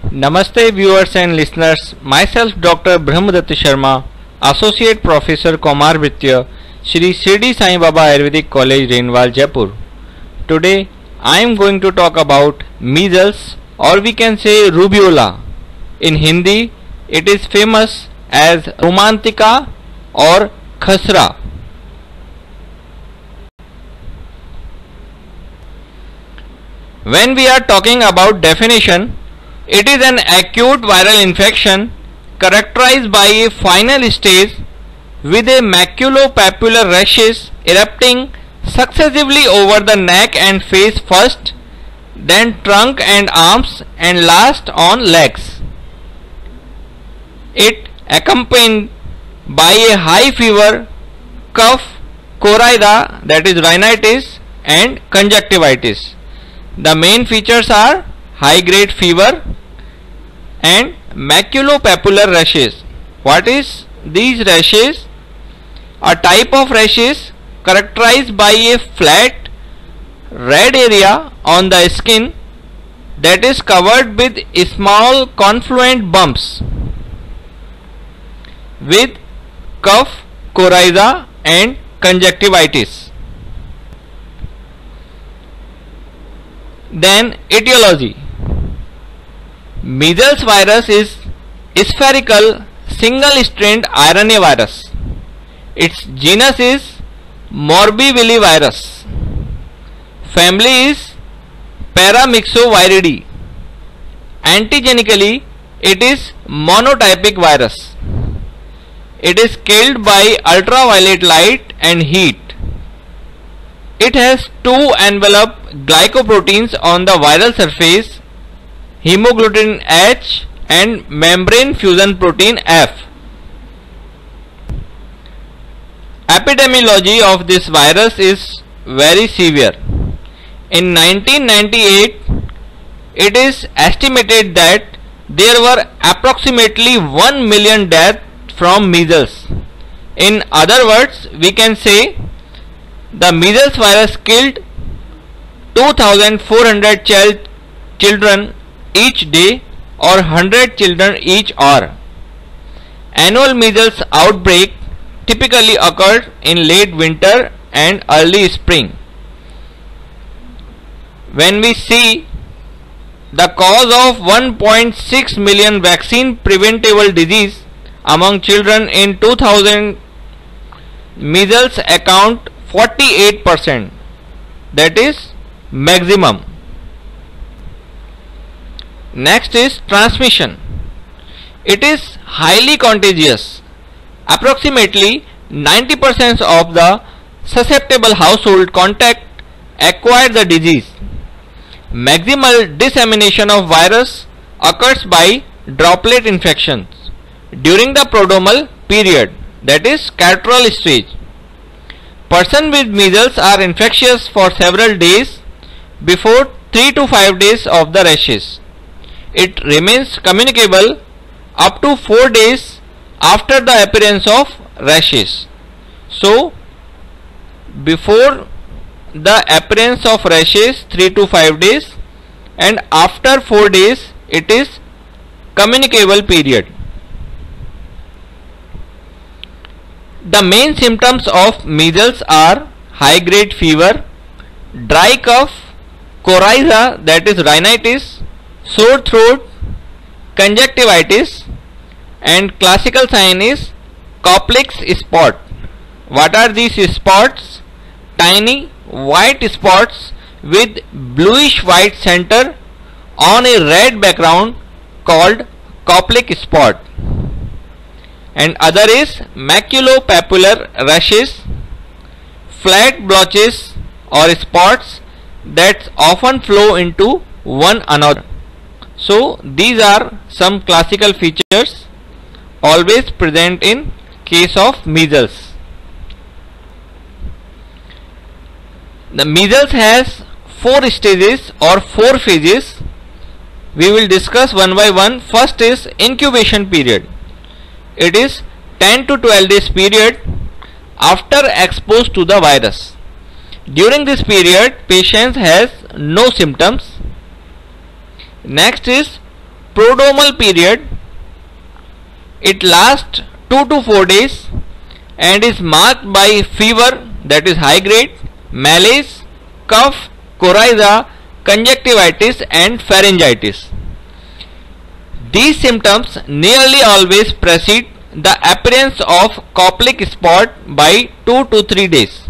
Namaste viewers and listeners, myself Dr. Brahmadatta Sharma, Associate Professor Komar Vritya, Shri Shirdi Sai Baba Ayurvedic College, Renwal, Jaipur. Today I am going to talk about measles, or we can say rubiola. In Hindi it is famous as romantica or khasra. When we are talking about definition, it is an acute viral infection characterized by a final stage with a maculopapular rashes erupting successively over the neck and face first, then trunk and arms, and last on legs. It accompanied by a high fever, cough, coryza, that is rhinitis, and conjunctivitis. The main features are high grade fever and maculopapular rashes. What is these rashes? A type of rashes characterized by a flat red area on the skin that is covered with small confluent bumps with cough, coryza and conjunctivitis. Then etiology. Measles virus is spherical single-strand RNA virus. Its genus is Morbillivirus. Family is Paramyxoviridae. Antigenically, it is monotypic virus. It is killed by ultraviolet light and heat. It has two enveloped glycoproteins on the viral surface, hemagglutinin H and membrane fusion protein F. Epidemiology of this virus is very severe. In 1998, it is estimated that there were approximately 1 million deaths from measles. In other words, we can say the measles virus killed 2,400 children each day or 100 children each hour. Annual measles outbreak typically occurred in late winter and early spring. When we see the cause of 1.6 million vaccine preventable disease among children in 2000, measles account 48%, that is maximum. Next is transmission. It is highly contagious. Approximately 90% of the susceptible household contact acquire the disease. Maximal dissemination of virus occurs by droplet infections during the prodromal period, that is cartral stage. Persons with measles are infectious for several days before 3 to 5 days of the rashes. It remains communicable up to 4 days after the appearance of rashes. So, before the appearance of rashes 3 to 5 days, and after 4 days it is communicable period. The main symptoms of measles are high grade fever, dry cough, coryza, that is rhinitis, sore throat, conjunctivitis, and classical sign is Koplik's spot. What are these spots? Tiny white spots with bluish white center on a red background called Koplik spot. And other is maculopapular rashes, flat blotches or spots that often flow into one another. So these are some classical features always present in case of measles. The measles has 4 stages or 4 phases. We will discuss one by one. First is incubation period. It is 10 to 12 days period after exposed to the virus. During this period, patient has no symptoms. Next is prodromal period, it lasts 2 to 4 days and is marked by fever, that is high grade, malaise, cough, coryza, conjunctivitis and pharyngitis. These symptoms nearly always precede the appearance of Koplik spot by 2 to 3 days.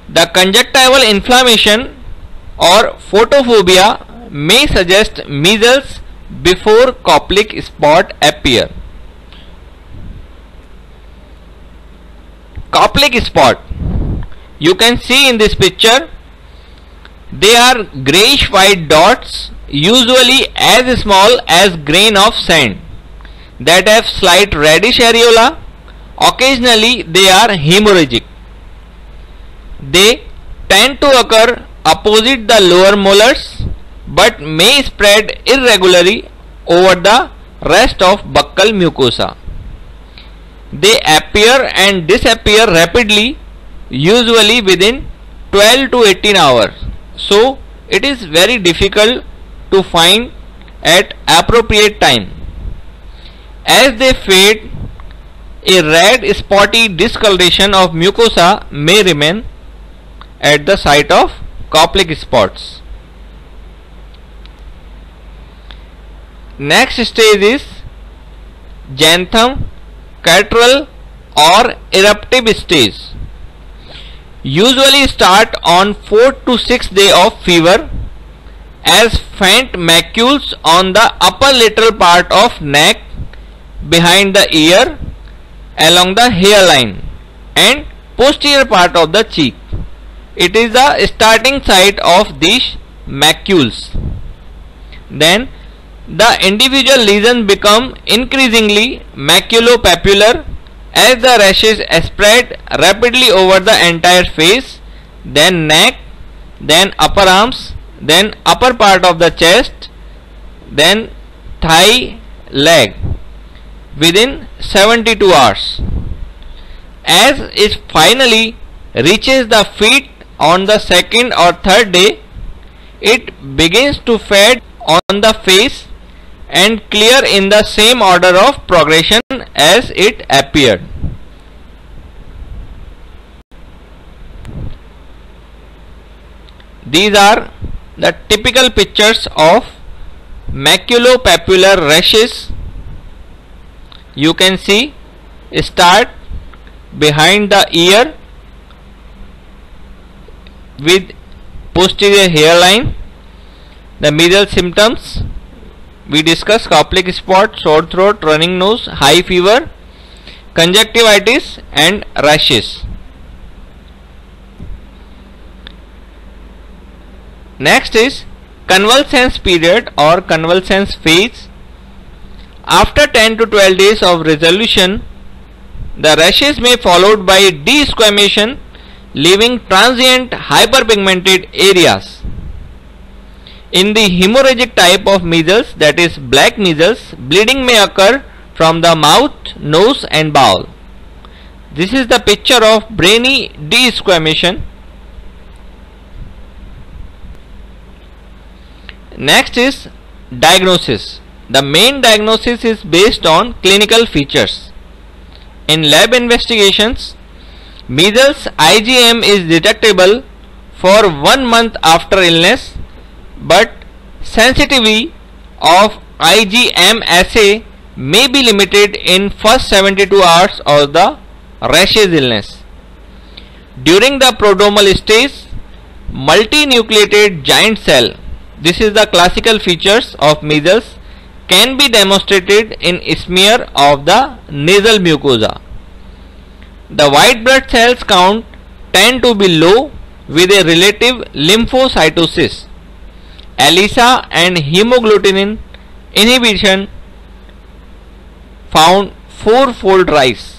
The conjunctival inflammation or photophobia may suggest measles before Koplik spot appear. Koplik spot, you can see in this picture, they are greyish white dots, usually as small as grain of sand, that have slight reddish areola. Occasionally they are hemorrhagic. They tend to occur opposite the lower molars but may spread irregularly over the rest of buccal mucosa. They appear and disappear rapidly, usually within 12 to 18 hours. So it is very difficult to find at appropriate time. As they fade, a red spotty discoloration of mucosa may remain at the site of Koplik spots. Next stage is xanthum, catarrhal or eruptive stage. Usually start on 4th to 6th day of fever as faint macules on the upper lateral part of neck, behind the ear, along the hairline and posterior part of the cheek. It is the starting site of these macules. Then the individual lesions become increasingly maculopapular as the rashes spread rapidly over the entire face, then neck, then upper arms, then upper part of the chest, then thigh, leg within 72 hours. As it finally reaches the feet on the 2nd or 3rd day, it begins to fade on the face and clear in the same order of progression as it appeared. These are the typical pictures of maculopapular rashes. You can see start behind the ear with posterior hairline. The measles symptoms we discuss: Koplik spot, sore throat, running nose, high fever, conjunctivitis and rashes. Next is convalescence period or convalescence phase. After 10 to 12 days of resolution, the rashes may followed by desquamation, leaving transient hyperpigmented areas. In the hemorrhagic type of measles, that is black measles, bleeding may occur from the mouth, nose and bowel. This is the picture of brainy desquamation. Next is diagnosis. The main diagnosis is based on clinical features. In lab investigations, measles IgM is detectable for 1 month after illness, but sensitivity of IgM assay may be limited in first 72 hours of the rashes illness. During the prodromal stage, multinucleated giant cell, this is the classical features of measles, can be demonstrated in smear of the nasal mucosa. The white blood cells count tend to be low with a relative lymphocytosis. ELISA and hemagglutinin inhibition found 4-fold rise.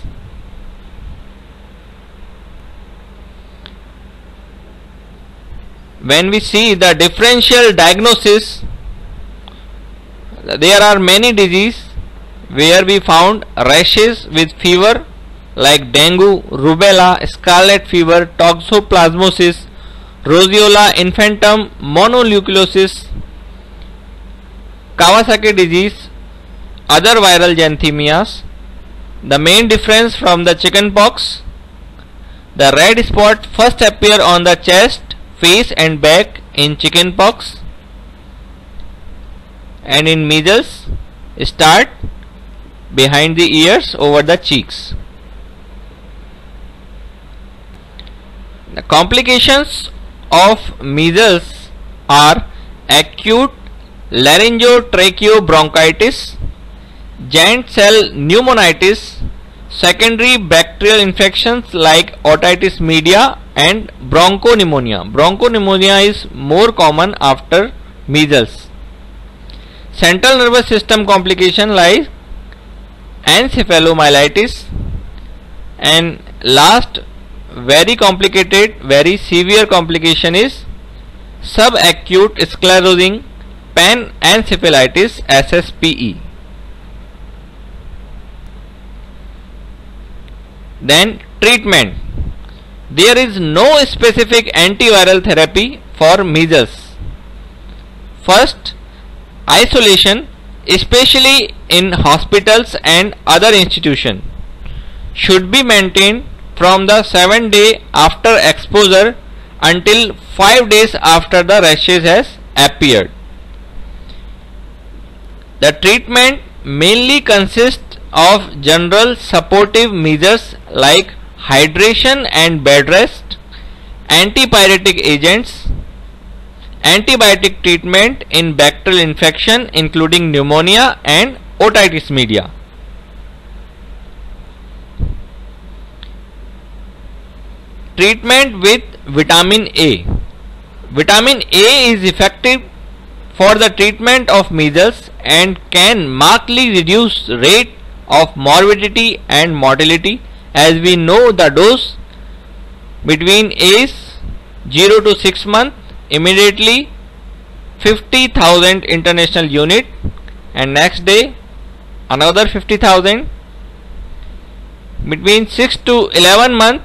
When we see the differential diagnosis, there are many diseases where we found rashes with fever like dengue, rubella, scarlet fever, toxoplasmosis, roseola infantum, mononucleosis, Kawasaki disease, other viral xanthemias. The main difference from the chickenpox: the red spot first appear on the chest, face and back in chickenpox, and in measles start behind the ears over the cheeks. The complications of measles are acute laryngotracheobronchitis, giant cell pneumonitis, secondary bacterial infections like otitis media, and bronchopneumonia. Bronchopneumonia is more common after measles. Central nervous system complication like encephalomyelitis, and last very complicated, very severe complication is subacute sclerosing panencephalitis, SSPE. Then treatment. There is no specific antiviral therapy for measles. First, isolation, especially in hospitals and other institutions, should be maintained from the 7th day after exposure until 5 days after the rashes has appeared. The treatment mainly consists of general supportive measures like hydration and bed rest, antipyretic agents, antibiotic treatment in bacterial infection including pneumonia and otitis media. Treatment with vitamin A. Vitamin A is effective for the treatment of measles and can markedly reduce rate of morbidity and mortality. As we know, the dose between age 0 to 6 months, immediately 50,000 international unit, and next day another 50,000. Between 6 to 11 months,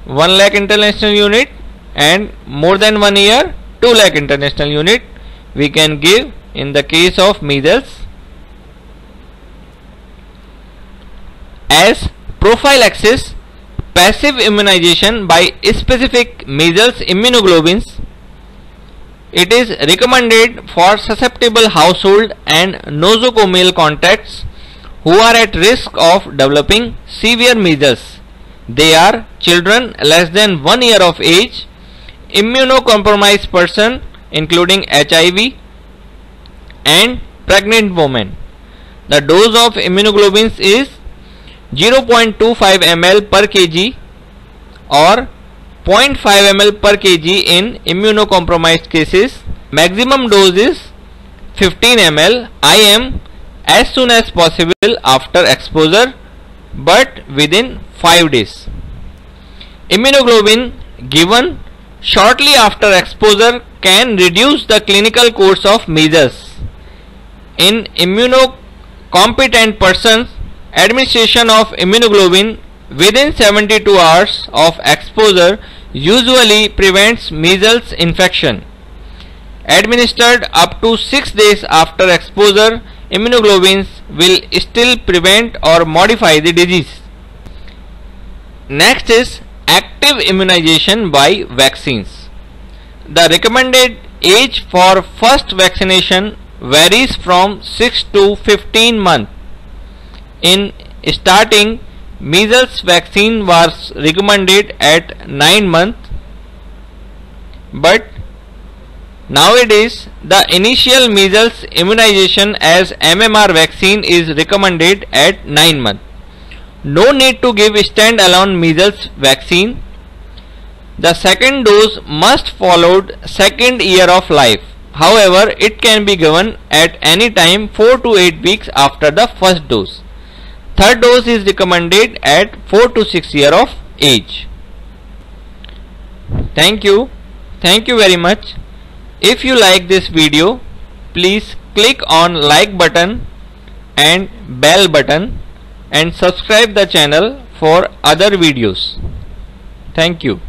1 lakh international unit, and more than 1 year 2 lakh international unit we can give in the case of measles. As prophylaxis, passive immunization by specific measles immunoglobulins, it is recommended for susceptible household and nosocomial contacts who are at risk of developing severe measles. They are children less than 1 year of age, immunocompromised person including HIV, and pregnant women. The dose of immunoglobulins is 0.25 ml per kg or 0.5 ml per kg in immunocompromised cases. Maximum dose is 15 ml IM as soon as possible after exposure, but within 5 days. Immunoglobulin given shortly after exposure can reduce the clinical course of measles. In immunocompetent persons, administration of immunoglobulin within 72 hours of exposure usually prevents measles infection. Administered up to 6 days after exposure, immunoglobulins will still prevent or modify the disease. Next is active immunization by vaccines. The recommended age for first vaccination varies from 6 to 15 months. In starting, measles vaccine was recommended at 9 months, but nowadays the initial measles immunization as MMR vaccine is recommended at 9 months. No need to give stand-alone measles vaccine. The second dose must followed second year of life. However, it can be given at any time 4 to 8 weeks after the first dose. Third dose is recommended at 4 to 6 year of age. Thank you. Thank you very much. If you like this video, please click on like button and bell button and subscribe the channel for other videos. Thank you.